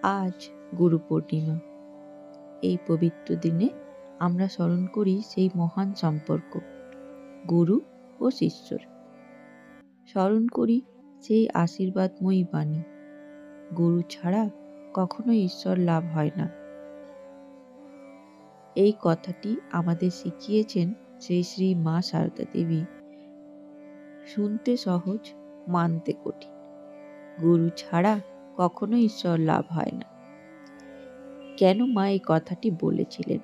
আজ গুরু পূর্ণিমা। এই পবিত্র দিনে আমরা স্মরণ করি সেই মহান সম্পর্ক গুরু ও শিষ্যর। স্মরণ করি সেই আশীর্বাদময়ী বাণী, গুরু ছাড়া কখনো ঈশ্বর লাভ হয় না। এই কথাটি আমাদের শিখিয়েছেন শ্রী শ্রী মা সারদা দেবী। শুনতে সহজ, মানতে কঠিন। গুরু ছাড়া কখনো ঈশ্বর লাভ হয় না। কেন মা এই কথাটি বলেছিলেন?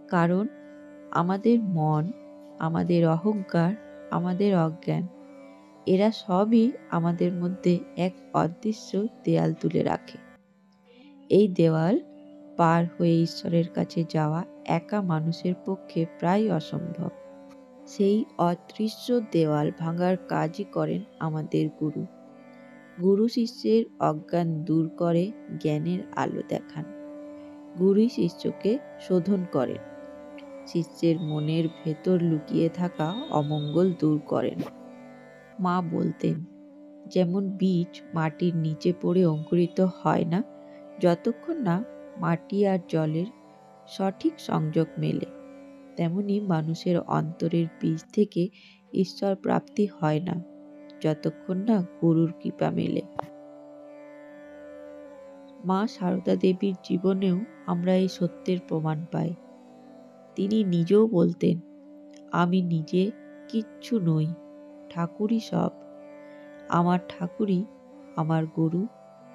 কারণ আমাদের মন, আমাদের অহংকার, আমাদের অজ্ঞান, এরা সবই আমাদের মধ্যে এক অদৃশ্য দেয়াল তুলে রাখে। এই দেওয়াল পার হয়ে ঈশ্বরের কাছে যাওয়া একা মানুষের পক্ষে প্রায় অসম্ভব। সেই অদৃশ্য দেওয়াল ভাঙার কাজই করেন আমাদের গুরু। গুরু শিষ্যের অজ্ঞান দূর করে জ্ঞানের আলো দেখান। গুরুই শিষ্যকে শোধন করেন, শিষ্যের মনের ভেতর লুকিয়ে থাকা অমঙ্গল দূর করেন। মা বলতেন, যেমন বীজ মাটির নিচে পড়ে অঙ্কুরিত হয় না যতক্ষণ না মাটি আর জলের সঠিক সংযোগ মেলে, তেমনি মানুষের অন্তরের বীজ থেকে ঈশ্বর প্রাপ্তি হয় না যতক্ষণ না গুরুর কৃপা মেলে। মা সারদা দেবীর জীবনেও আমরা এই সত্যের প্রমাণ পাই। তিনি নিজেও বলতেন, আমি নিজে কিচ্ছু নই, ঠাকুরই সব। আমার ঠাকুরই আমার গুরু,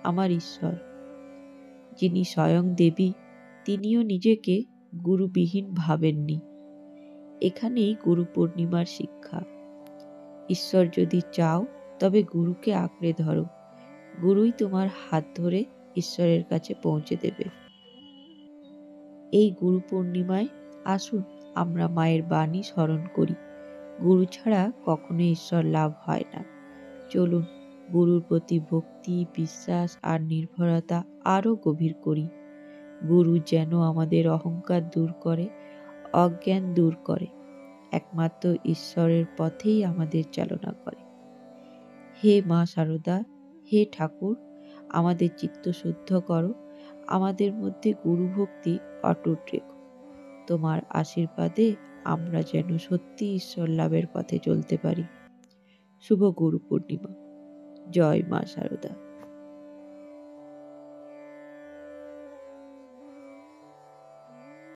আমার ঈশ্বর। যিনি স্বয়ং দেবী, তিনিও নিজেকে গুরুবিহীন ভাবেননি। এখানেই গুরু পূর্ণিমার শিক্ষা। ঈশ্বর যদি চাও তবে গুরুকে আঁকড়ে ধরো, গুরুই তোমার হাত ধরে ঈশ্বরের কাছে পৌঁছে দেবে। এই গুরু পূর্ণিমায় আসুন আমরা মায়ের বাণী স্মরণ করি। গুরু ছাড়া কখনো ঈশ্বর লাভ হয় না। চলুন গুরুর প্রতি ভক্তি, বিশ্বাস আর নির্ভরতা আরও গভীর করি। গুরু যেন আমাদের অহংকার দূর করে, অজ্ঞান দূর করে, একমাত্র ঈশ্বরের পথেই আমাদের চালনা করে। হে মা সারদা, হে ঠাকুর, আমাদের চিত্ত শুদ্ধ করো, আমাদের মধ্যে গুরু ভক্তি অটুট রেখো। তোমার আশীর্বাদে আমরা যেন সত্যি ঈশ্বর লাভের পথে চলতে পারি। শুভ গুরু পূর্ণিমা। জয় মা সারদা।